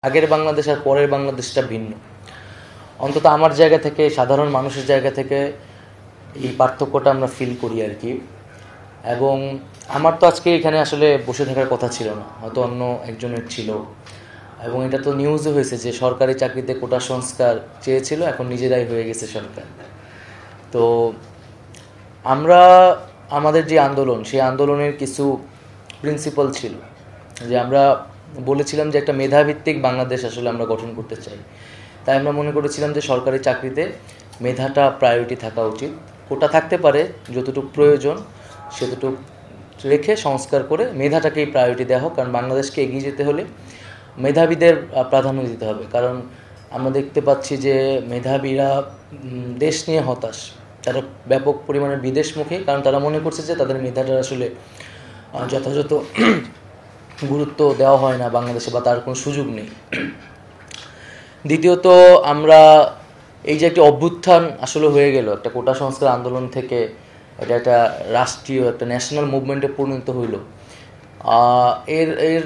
আগের বাংলাদেশ আর পরের বাংলাদেশটা ভিন্ন। অন্তত আমার জায়গা থেকে, সাধারণ মানুষের জায়গা থেকে এই পার্থক্যটা আমরা ফিল করি আর কি। এবং আমার তো আজকে এখানে আসলে বসে থাকার কথা ছিল না, হয়তো অন্য একজনের ছিল। এবং এটা তো নিউজও হয়েছে যে সরকারি চাকরিতে কোটা সংস্কার চেয়েছিল, এখন নিজেরাই হয়ে গেছে সরকার। তো আমরা আমাদের যে আন্দোলন, সেই আন্দোলনের কিছু প্রিন্সিপাল ছিল যে আমরা বলেছিলাম যে একটা মেধাভিত্তিক বাংলাদেশ আসলে আমরা গঠন করতে চাই। তাই আমরা মনে করেছিলাম যে সরকারি চাকরিতে মেধাটা প্রায়োরিটি থাকা উচিত। কোটা থাকতে পারে, যতটুকু প্রয়োজন সেতটুকু রেখে সংস্কার করে মেধাটাকেই প্রায়োরিটি দেওয়া হোক। কারণ বাংলাদেশকে এগিয়ে যেতে হলে মেধাবীদের প্রাধান্য দিতে হবে। কারণ আমরা দেখতে পাচ্ছি যে মেধাবীরা দেশ নিয়ে হতাশ, তারা ব্যাপক পরিমাণে বিদেশমুখী, কারণ তারা মনে করছে যে তাদের মেধাটা আসলে যথাযথ গুরুত্ব দেওয়া হয় না বাংলাদেশে, বা তার কোনো সুযোগ নেই। দ্বিতীয়ত, আমরা এই যে একটি অভ্যুত্থান আসলে হয়ে গেল একটা কোটা সংস্কার আন্দোলন থেকে, এটা একটা রাষ্ট্রীয় একটা ন্যাশনাল মুভমেন্টে পরিণত হইল। এর এর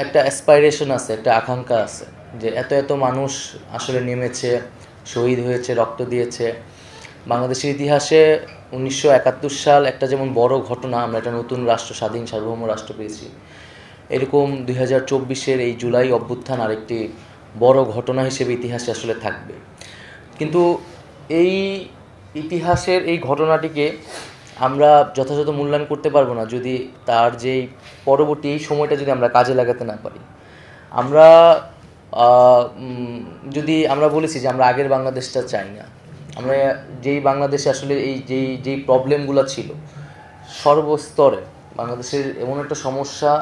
একটা অ্যাসপাইরেশন আছে, একটা আকাঙ্ক্ষা আছে যে এত এত মানুষ আসলে নেমেছে, শহীদ হয়েছে, রক্ত দিয়েছে। বাংলাদেশের ইতিহাসে 1971 সাল একটা যেমন বড় ঘটনা, আমরা একটা নতুন রাষ্ট্র, স্বাধীন সার্বভৌম রাষ্ট্র পেয়েছি, এরকম 2024-এর এই জুলাই অভ্যুত্থান আরেকটি বড় ঘটনা হিসেবে ইতিহাসে আসলে থাকবে। কিন্তু এই ইতিহাসের এই ঘটনাটিকে আমরা যথাযথ মূল্যায়ন করতে পারবো না যদি তার যেই পরবর্তী এই সময়টা যদি আমরা কাজে লাগাতে না পারি। আমরা যদি আমরা বলেছি যে আমরা আগের বাংলাদেশটা চাই না, আমরা যেই বাংলাদেশে আসলে এই যেই প্রবলেমগুলো ছিল সর্বস্তরে, বাংলাদেশের এমন একটা সমস্যা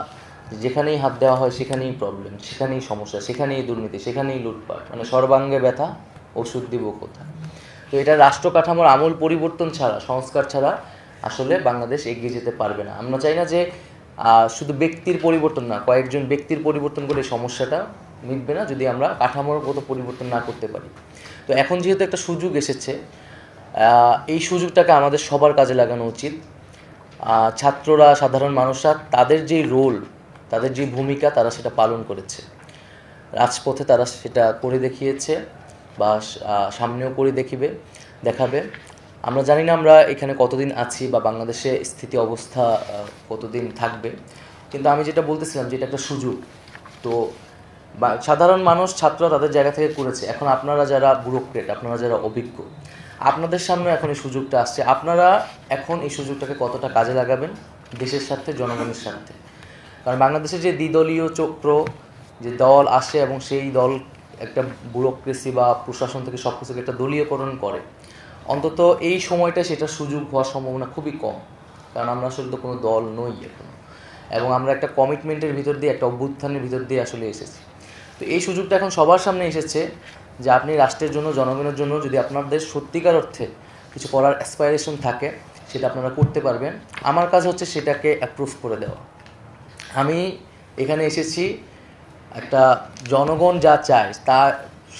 যেখানেই হাত দেওয়া হয় সেখানেই প্রবলেম, সেখানেই সমস্যা, সেখানেই দুর্নীতি, সেখানেই লুটপাট, মানে সর্বাঙ্গে ব্যথা, ওষুধ দিব কোথায়। তো এটা রাষ্ট্র কাঠামোর আমূল পরিবর্তন ছাড়া, সংস্কার ছাড়া আসলে বাংলাদেশ এগিয়ে যেতে পারবে না। আমরা চাই না যে শুধু ব্যক্তির পরিবর্তন না, কয়েকজন ব্যক্তির পরিবর্তন করে সমস্যাটা মিটবে না যদি আমরা কাঠামোগত পরিবর্তন না করতে পারি। তো এখন যেহেতু একটা সুযোগ এসেছে, এই সুযোগটাকে আমাদের সবার কাজে লাগানো উচিত। ছাত্ররা, সাধারণ মানুষরা তাদের যেই রোল, তাদের যে ভূমিকা, তারা সেটা পালন করেছে। রাজপথে তারা সেটা করে দেখিয়েছে, বা সামনেও করে দেখাবে। আমরা জানি না আমরা এখানে কতদিন আছি বা বাংলাদেশে স্থিতি অবস্থা কতদিন থাকবে, কিন্তু আমি যেটা বলতেছিলাম যে এটা একটা সুযোগ। তো সাধারণ মানুষ, ছাত্ররা তাদের জায়গা থেকে করেছে। এখন আপনারা যারা ব্যুরোক্রেট, আপনারা যারা অভিজ্ঞ, আপনাদের সামনে এখন এই সুযোগটা আসছে। আপনারা এখন এই সুযোগটাকে কতটা কাজে লাগাবেন দেশের স্বার্থে, জনগণের স্বার্থে। কারণ বাংলাদেশের যে দ্বিদলীয় চক্র, যে দল আসে এবং সেই দল একটা ব্যুরোক্রেসি বা প্রশাসন থেকে সব কিছুকে একটা দলীয়করণ করে, অন্তত এই সময়টা সেটা সুযোগ হওয়ার সম্ভাবনা খুবই কম। কারণ আমরা আসলে তো কোনো দল নই এখন, এবং আমরা একটা কমিটমেন্টের ভিতর দিয়ে, একটা অভ্যুত্থানের ভিতর দিয়ে আসলে এসেছি। তো এই সুযোগটা এখন সবার সামনে এসেছে যে আপনি রাষ্ট্রের জন্য, জনগণের জন্য যদি আপনাদের সত্যিকার অর্থে কিছু করার অ্যাসপাইরেশন থাকে, সেটা আপনারা করতে পারবেন। আমার কাজ হচ্ছে সেটাকে অ্যাপ্রুভ করে দেওয়া। আমি এখানে এসেছি একটা জনগণ যা চায়, তা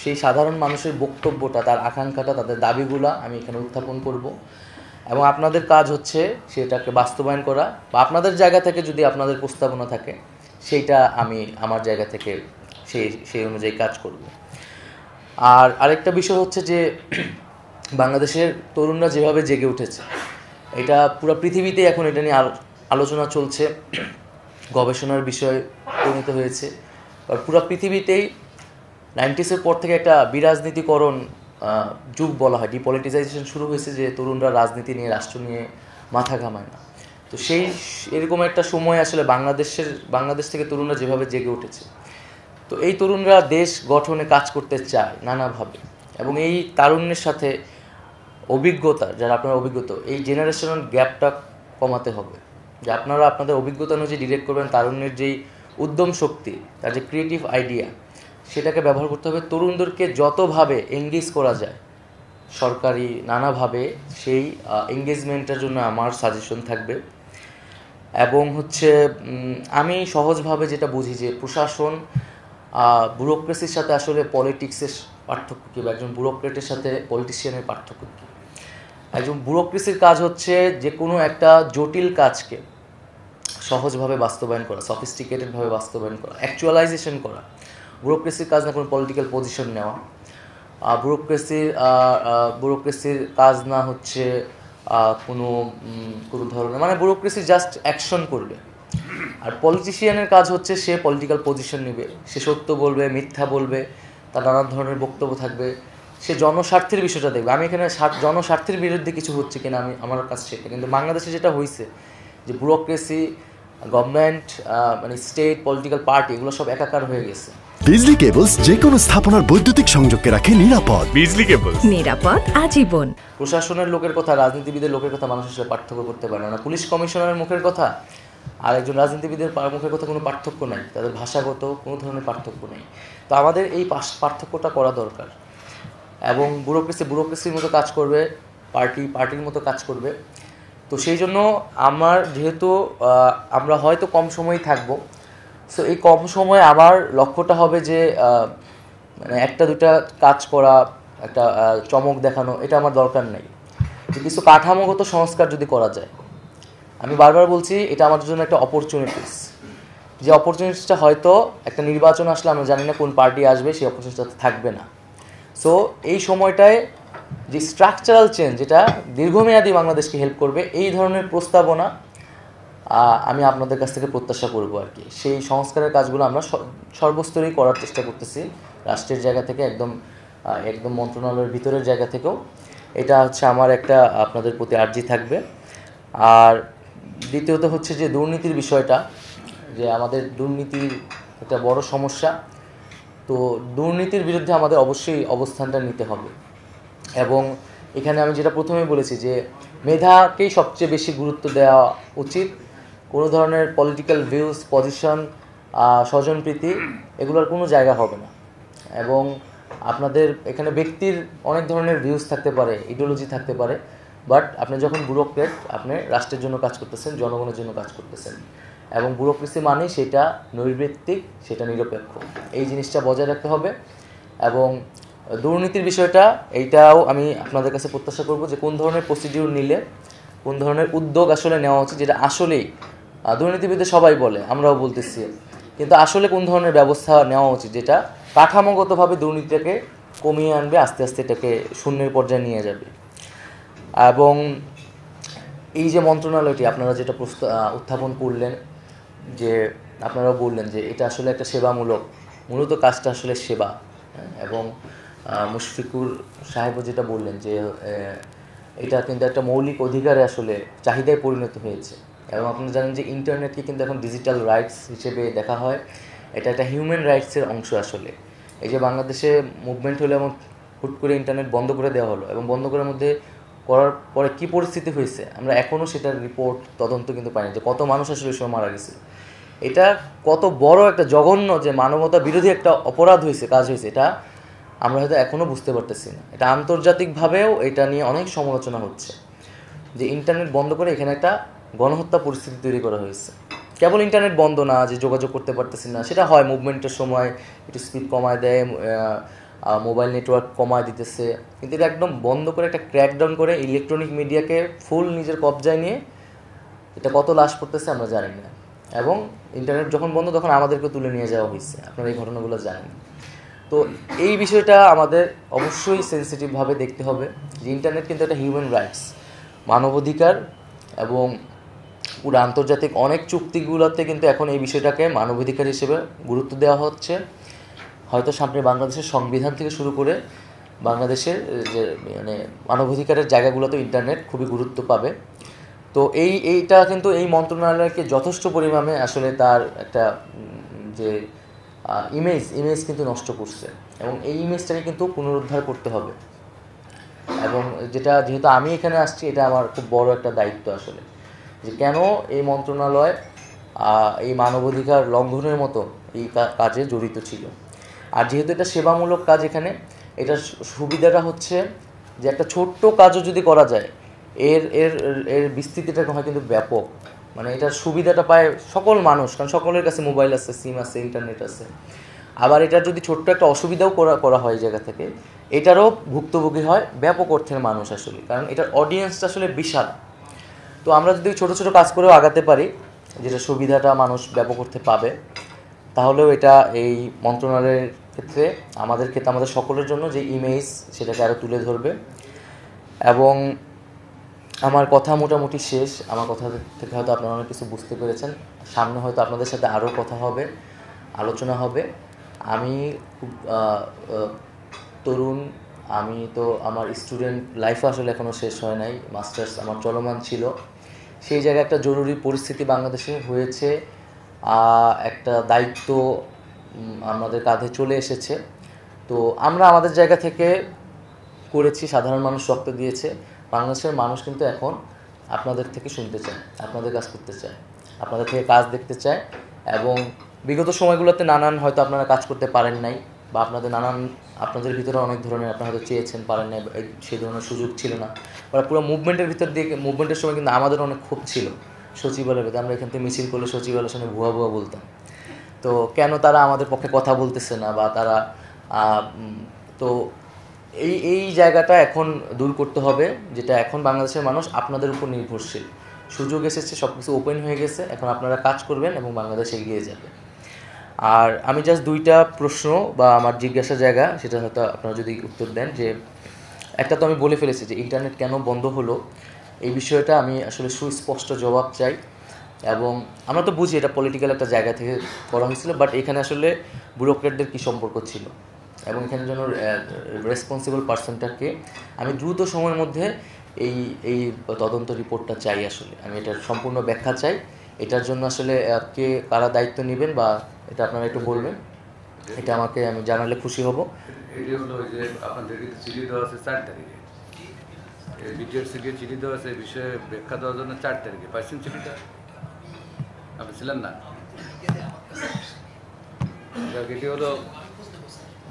সেই সাধারণ মানুষের বক্তব্যটা, তার আকাঙ্ক্ষাটা, তাদের দাবিগুলো আমি এখানে উত্থাপন করব। এবং আপনাদের কাজ হচ্ছে সেটাকে বাস্তবায়ন করা, বা আপনাদের জায়গা থেকে যদি আপনাদের প্রস্তাবনা থাকে সেইটা আমি আমার জায়গা থেকে সেই অনুযায়ী কাজ করব। আর আরেকটা বিষয় হচ্ছে যে বাংলাদেশের তরুণরা যেভাবে জেগে উঠেছে, এটা পুরো পৃথিবীতে এখন এটা নিয়ে আলোচনা চলছে, গবেষণার বিষয় পরিণত হয়েছে। আর পুরো পৃথিবীতেই 90s পর থেকে একটা বিরাজনীতিকরণ যুগ বলা হয়, ডিপলিটিসাইজেশন শুরু হয়েছে, যে তরুণরা রাজনীতি নিয়ে, রাষ্ট্র নিয়ে মাথা ঘামায় না। তো এরকম একটা সময় আসলে বাংলাদেশ থেকে তরুণরা যেভাবে জেগে উঠেছে, তো এই তরুণরা দেশ গঠনে কাজ করতে চায় নানাভাবে। এবং এই তারুণ্যের সাথে অভিজ্ঞতা, যারা আপনারা অভিজ্ঞতা, এই জেনারেশনাল গ্যাপটা কমাতে হবে। যে আপনারা আপনাদের অভিজ্ঞতা অনুযায়ী ডিরেক্ট করবেন, তারুণ্যের যেই উদ্যম শক্তি, তার যে ক্রিয়েটিভ আইডিয়া, সেটাকে ব্যবহার করতে হবে। তরুণদেরকে যতভাবে এঙ্গেজ করা যায় সরকারি নানাভাবে, সেই এঙ্গেজমেন্টের জন্য আমার সাজেশন থাকবে। এবং হচ্ছে আমি সহজভাবে যেটা বুঝি যে প্রশাসন, ব্যুরোক্রেসির সাথে আসলে পলিটিক্সের পার্থক্য কী, বা একজন ব্যুরোক্রেটের সাথে পলিটিশিয়ানের পার্থক্য কী। একজন ব্যুরোক্রেসির কাজ হচ্ছে যে কোনো একটা জটিল কাজকে সহজভাবে বাস্তবায়ন করা, সফিস্টিকেটেডভাবে বাস্তবায়ন করা, অ্যাকচুয়ালাইজেশন করা। ব্যুরোক্রেসির কাজ না কোনো পলিটিক্যাল পজিশন নেওয়া, ব্যুরোক্রেসির কাজ না হচ্ছে কোনো কোনো ধরনের, মানে ব্যুরোক্রেসি জাস্ট অ্যাকশন করবে। আর পলিটিশিয়ানের কাজ হচ্ছে সে পলিটিক্যাল পজিশন নেবে, সে সত্য বলবে, মিথ্যা বলবে, তার নানা ধরনের বক্তব্য থাকবে, সে জনস্বার্থের বিষয়টা দেখবে। আমি এখানে জনস্বার্থের বিরুদ্ধে কিছু হচ্ছে কিনা আমার কাছে সেটা, কিন্তু বাংলাদেশে যেটা হয়েছে যে ব্যুরোক্রেসি, গভর্নমেন্ট, মানে স্টেট, পলিটিক্যাল পার্টি, এগুলো সব একাকার হয়ে গেছে। বিজলি কেবলস যে কোনো স্থাপনার বৈদ্যুতিক সংযোগকে রাখে নিরাপদ। বিজলি কেবলস, নিরাপদ আজীবন। প্রশাসনের লোকের কথা, রাজনীতিবিদের লোকের কথা মানুষ আসলে পার্থক্য করতে পারে না। পুলিশ কমিশনারের মুখের কথা আর একজন রাজনীতিবিদের মুখের কথা কোনো পার্থক্য নাই, তাদের ভাষাগত কোনো ধরনের পার্থক্য নেই। তো আমাদের এই পার্থক্যটা করা দরকার। এবং ব্যুরোক্রেসির মতো কাজ করবে, পার্টির মতো কাজ করবে। তো সেই জন্য যেহেতু আমরা হয়তো কম সময়ই থাকবো, সো এই কম সময়ে আমার লক্ষ্যটা হবে যে মানে একটা দুটা কাজ করা, একটা চমক দেখানো, এটা আমার দরকার নেই। যে কিছু কাঠামোগত সংস্কার যদি করা যায়, আমি বারবার বলছি এটা আমাদের জন্য একটা অপরচুনিটিস, যে অপরচুনিটিসটা হয়তো একটা নির্বাচন আসলে আমরা জানি না কোন পার্টি আসবে, সেই অপরচুনিটিটা থাকবে না। সো এই সময়টায় যে স্ট্রাকচারাল চেঞ্জ, যেটা দীর্ঘমেয়াদী বাংলাদেশকে হেল্প করবে, এই ধরনের প্রস্তাবনা আমি আপনাদের কাছ থেকে প্রত্যাশা করব আর কি। সেই সংস্কারের কাজগুলো আমরা সর্বস্তরেই করার চেষ্টা করতেছি, রাষ্ট্রের জায়গা থেকে, একদম মন্ত্রণালয়ের ভিতরের জায়গা থেকেও। এটা হচ্ছে আমার একটা আপনাদের প্রতি আর্জি থাকবে। আর দ্বিতীয়ত হচ্ছে যে দুর্নীতির বিষয়টা, যে আমাদের দুর্নীতির একটা বড় সমস্যা। তো দুর্নীতির বিরুদ্ধে আমাদের অবশ্যই অবস্থানটা নিতে হবে। এবং এখানে আমি যেটা প্রথমে বলেছি যে মেধাকেই সবচেয়ে বেশি গুরুত্ব দেওয়া উচিত। কোনো ধরনের পলিটিক্যাল ভিউজ, পজিশন, স্বজনপ্রীতি, এগুলোর কোনো জায়গা হবে না। এবং আপনাদের এখানে ব্যক্তির অনেক ধরনের ভিউজ থাকতে পারে, ইডিওলজি থাকতে পারে, বাট আপনি যখন ব্যুরোক্রেট, আপনি রাষ্ট্রের জন্য কাজ করতেছেন, জনগণের জন্য কাজ করতেছেন। এবং ব্যুরোক্রেসি মানে সেটা নৈর্ব্যক্তিক, সেটা নিরপেক্ষ, এই জিনিসটা বজায় রাখতে হবে। এবং দুর্নীতির বিষয়টা, এইটাও আমি আপনাদের কাছে প্রত্যাশা করব যে কোন ধরনের প্রসিডিউর নিলে, কোন ধরনের উদ্যোগ আসলে নেওয়া উচিত, যেটা আসলেই দুর্নীতিবিদদের সবাই বলে, আমরাও বলতেছি, কিন্তু আসলে কোন ধরনের ব্যবস্থা নেওয়া উচিত যেটা কাঠামোগতভাবে দুর্নীতিটাকে কমিয়ে আনবে, আস্তে আস্তে এটাকে শূন্যের পর্যায়ে নিয়ে যাবে। এবং এই যে মন্ত্রণালয়টি আপনারা যেটা উত্থাপন করলেন, যে আপনারা বললেন যে এটা আসলে একটা সেবামূলক, মূলত কাজটা আসলে সেবা। এবং মুশফিকুর সাহেবও যেটা বললেন যে এটা কিন্তু একটা মৌলিক অধিকারে আসলে চাহিদায় পরিণত হয়েছে। এবং আপনারা জানেন যে ইন্টারনেটকে কিন্তু এখন ডিজিটাল রাইটস হিসেবে দেখা হয়, এটা একটা হিউম্যান রাইটসের অংশ আসলে। এই যে বাংলাদেশে মুভমেন্ট হলো এবং হুট করে ইন্টারনেট বন্ধ করে দেওয়া হলো, এবং বন্ধ করার মধ্যে করার পরে কী পরিস্থিতি হয়েছে আমরা এখনও সেটার রিপোর্ট, তদন্ত কিন্তু পাইনি, যে কত মানুষ আসলে সময় মারা গেছে। এটা কত বড় একটা জঘন্য, যে মানবতা বিরোধী একটা অপরাধ হয়েছে, কাজ হয়েছে, এটা আমরা হয়তো এখনও বুঝতে পারতেছি না। এটা আন্তর্জাতিকভাবেও এটা নিয়ে অনেক সমালোচনা হচ্ছে, যে ইন্টারনেট বন্ধ করে এখানে একটা গণহত্যা পরিস্থিতি তৈরি করা হয়েছে। কেবল ইন্টারনেট বন্ধ না, যে যোগাযোগ করতে পারতেছি না, সেটা হয় মুভমেন্টের সময় একটু স্পিড কমায় দেয়, মোবাইল নেটওয়ার্ক কমায় দিতেছে, কিন্তু এটা একদম বন্ধ করে, একটা ক্র্যাকডাউন করে ইলেকট্রনিক মিডিয়াকে ফুল নিজের কবজায় নিয়ে এটা কত লাশ পড়তেছে আমরা জানি না। এবং ইন্টারনেট যখন বন্ধ তখন আমাদেরকে তুলে নিয়ে যাওয়া হয়েছে, আপনারা এই ঘটনাগুলো জানেন। তো এই বিষয়টা আমাদের অবশ্যই সেন্সিটিভভাবে দেখতে হবে, যে ইন্টারনেট কিন্তু একটা হিউম্যান রাইটস, মানবাধিকার। এবং পুরো আন্তর্জাতিক অনেক চুক্তিগুলোতে কিন্তু এখন এই বিষয়টাকে মানবাধিকার হিসেবে গুরুত্ব দেওয়া হচ্ছে। হয়তো সামনে বাংলাদেশের সংবিধান থেকে শুরু করে বাংলাদেশের যে মানে মানবাধিকারের জায়গাগুলোতে ইন্টারনেট খুবই গুরুত্ব পাবে। তো এইটা কিন্তু এই মন্ত্রণালয়কে যথেষ্ট পরিমাণে আসলে তার একটা যে ইমেজ কিন্তু নষ্ট করছে, এবং এই ইমেজটাকে কিন্তু পুনরুদ্ধার করতে হবে। এবং যেহেতু আমি এখানে আসছি, এটা আমার খুব বড় একটা দায়িত্ব আসলে, যে কেন এই মন্ত্রণালয় এই মানবাধিকার লঙ্ঘনের মতো এই কাজে জড়িত ছিল। আর যেহেতু এটা সেবামূলক কাজ, এখানে এটার সুবিধাটা হচ্ছে যে একটা ছোট্ট কাজও যদি করা যায়, এর বিস্তৃতিটা হয় কিন্তু ব্যাপক। মানে এটার সুবিধাটা পায় সকল মানুষ, কারণ সকলের কাছে মোবাইল আছে, সিম আছে, ইন্টারনেট আছে। আবার এটার যদি ছোট্ট একটা অসুবিধাও করা হয় এই জায়গা থেকে, এটারও ভুক্তভোগী হয় ব্যাপক অর্থের মানুষ আসলে, কারণ এটার অডিয়েন্সটা আসলে বিশাল। তো আমরা যদি ছোট ছোট কাজ করেও আগাতে পারি, যেটা সুবিধাটা মানুষ ব্যাপক অর্থে পাবে, তাহলেও এটা এই মন্ত্রণালয়ের ক্ষেত্রে আমাদের সকলের জন্য যে ইমেজ সেটাকে আরও তুলে ধরবে। এবং আমার কথা মোটামুটি শেষ। আমার কথা থেকে হয়তো আপনারা অনেক কিছু বুঝতে পেরেছেন। সামনে হয়তো আপনাদের সাথে আরও কথা হবে, আলোচনা হবে। আমি খুব তরুণ, আমি তো আমার স্টুডেন্ট লাইফ আসলে এখনও শেষ হয় নাই, মাস্টার্স আমার চলমান ছিল। সেই জায়গায় একটা জরুরি পরিস্থিতি বাংলাদেশে হয়েছে, একটা দায়িত্ব আমাদের কাঁধে চলে এসেছে। তো আমরা আমাদের জায়গা থেকে করেছি, সাধারণ মানুষ রক্ত দিয়েছে। বাংলাদেশের মানুষ কিন্তু এখন আপনাদের থেকে শুনতে চায়, আপনাদের কাজ করতে চায়, আপনাদের থেকে কাজ দেখতে চায়। এবং বিগত সময়গুলোতে নানান হয়তো আপনারা কাজ করতে পারেন নাই, বা আপনাদের ভিতরে অনেক ধরনের আপনারা হয়তো চেয়েছেন, পারেন নাই, সেই ধরনের সুযোগ ছিল না। ওরা পুরো মুভমেন্টের সময় কিন্তু আমাদের অনেক ক্ষোভ ছিল সচিবালয়ের ভিতরে। আমরা এখান থেকে মিছিল করলে সচিবালয়ের সামনে ভুয়া ভুয়া বলতাম। তো কেন তারা আমাদের পক্ষে কথা বলতেছে না, বা তারা তো এই জায়গাটা এখন দূর করতে হবে, যেটা এখন বাংলাদেশের মানুষ আপনাদের উপর নির্ভরশীল। সুযোগ এসেছে, সব কিছু ওপেন হয়ে গেছে, এখন আপনারা কাজ করবেন এবং বাংলাদেশ এগিয়ে যাবে। আর আমি জাস্ট 2টা প্রশ্ন বা আমার জিজ্ঞাসার জায়গা, সেটা হয়তো আপনারা যদি উত্তর দেন। যে একটা তো আমি বলে ফেলেছি যে ইন্টারনেট কেন বন্ধ হলো, এই বিষয়টা আমি আসলে সুস্পষ্ট জবাব চাই। এবং আমরা তো বুঝি এটা পলিটিক্যাল একটা জায়গা থেকে করা হয়েছিল, বাট এখানে আসলে ব্যুরোক্রেটদের কী সম্পর্ক ছিল এবং এখানে যেন রেসপন্সিবল পার্সনটাকে আমি দ্রুত সময়ের মধ্যে এই তদন্ত রিপোর্টটা চাই। আসলে আমি এটার সম্পূর্ণ ব্যাখ্যা চাই। এটার জন্য আসলে কারা দায়িত্ব নেবেন বা এটা আপনারা একটু বলবেন, এটা আমি জানালে খুশি হব। এটি হলো যে আপনাদেরকে চিঠি দেওয়া আছে 4 তারিখে, বিটিআর থেকে চিঠি দেওয়া আছে এই বিষয়ে ব্যাখ্যা দেওয়ার জন্য 4 তারিখে। পাইছেন চিঠিটা? আপনি ছিলেন না? এটি হলো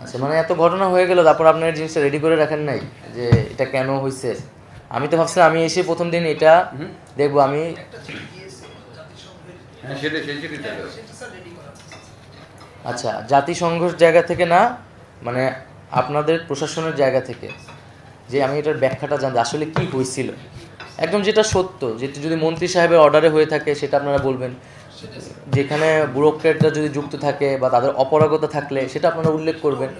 আচ্ছা, মানে এত ঘটনা হয়ে গেল, তারপর আপনার জিনিসটা রেডি করে রাখেন নাই যে এটা কেন হয়েছে? আমি তো ভাবছিলাম আমি এসে প্রথম দিন এটা দেখবো। আমি আচ্ছা, জাতিসংঘের জায়গা থেকে না, মানে আপনাদের প্রশাসনের জায়গা থেকে, যে আমি এটার ব্যাখ্যাটা জানতে আসলে কি হয়েছিল, একদম যেটা সত্য, যেটা যদি মন্ত্রী সাহেবের অর্ডারে হয়ে থাকে সেটা আপনারা বলবেন। যেখানে ব্যুরোক্রেটরা যদি যুক্ত থাকে বা তাদের অপারগতা থাকলে সেটা আপনারা উল্লেখ করবেন।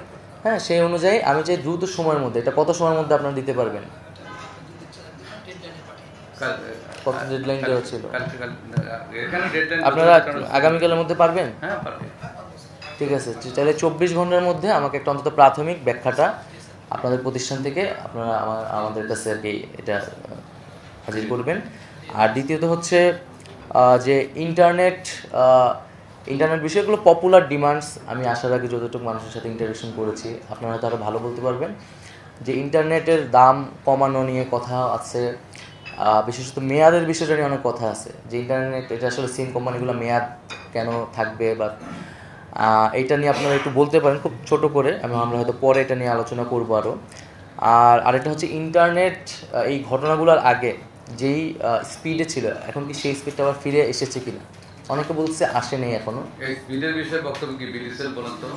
হ্যাঁ, সেই অনুযায়ী আমি চাই দ্রুত সময়ের মধ্যে। এটা কত সময়ের মধ্যে আপনারা দিতে পারবেন? কত ডেডলাইন দেওয়া ছিল? আপনারা আগামীকালের মধ্যে পারবেন? হ্যাঁ, পারবেন। ঠিক আছে, তাহলে 24 ঘন্টার মধ্যে আমাকে একটা অন্তত প্রাথমিক ব্যাখ্যাটা আপনাদের প্রতিষ্ঠান থেকে আপনারা আমাদের কাছে আর কি এটা হাজির করবেন। আর দ্বিতীয়ত হচ্ছে যে ইন্টারনেট বিষয়গুলো পপুলার ডিমান্ডস। আমি আসার আগে যতটুকু মানুষের সাথে ইন্টারেকশন করেছি, আপনারা হয়তো আরও ভালো বলতে পারবেন, যে ইন্টারনেটের দাম কমানো নিয়ে কথা আছে, বিশেষত মেয়াদের বিষয়টা নিয়ে অনেক কথা আছে, যে ইন্টারনেট এটা আসলে সিম কোম্পানিগুলো মেয়াদ কেন থাকবে, বা এইটা নিয়ে আপনারা একটু বলতে পারেন খুব ছোট করে। আমরা হয়তো পরে এটা নিয়ে আলোচনা করবো আরও। আর আরেকটা হচ্ছে ইন্টারনেট এই ঘটনাগুলোর আগে যেই স্পিডে ছিল, এখন কি সেই স্পিডটা আবার ফিরে এসেছে কিনা? অনেকে বলছে আসে নেই এখনো। এই স্পিডের বিষয়ে বক্তব্য কি বিডিসিএল বলেন তো?